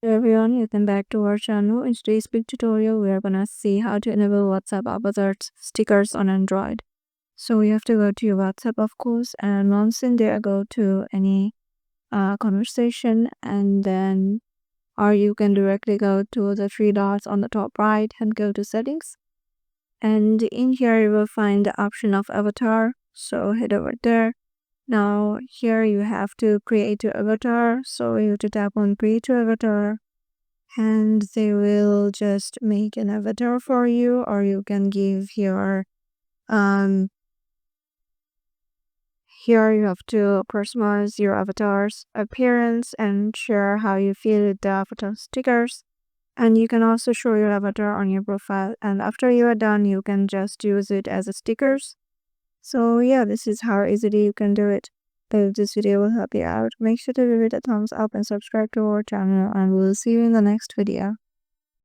Hello everyone, welcome back to our channel. In today's big tutorial, we are gonna see how to enable WhatsApp avatars stickers on Android. So you have to go to your WhatsApp, of course, and once in there, go to any conversation, and then or you can directly go to the three dots on the top right and go to settings. And in here, you will find the option of avatar. So head over there. Now here you have to create your avatar. So you have to tap on create your avatar and they will just make an avatar for you, or you can give your here you have to personalize your avatar's appearance and share how you feel with the avatar stickers. And you can also show your avatar on your profile, and after you are done you can just use it as a stickers. So yeah, this is how easily you can do it. If this video will help you out, make sure to give it a thumbs up and subscribe to our channel, and we'll see you in the next video.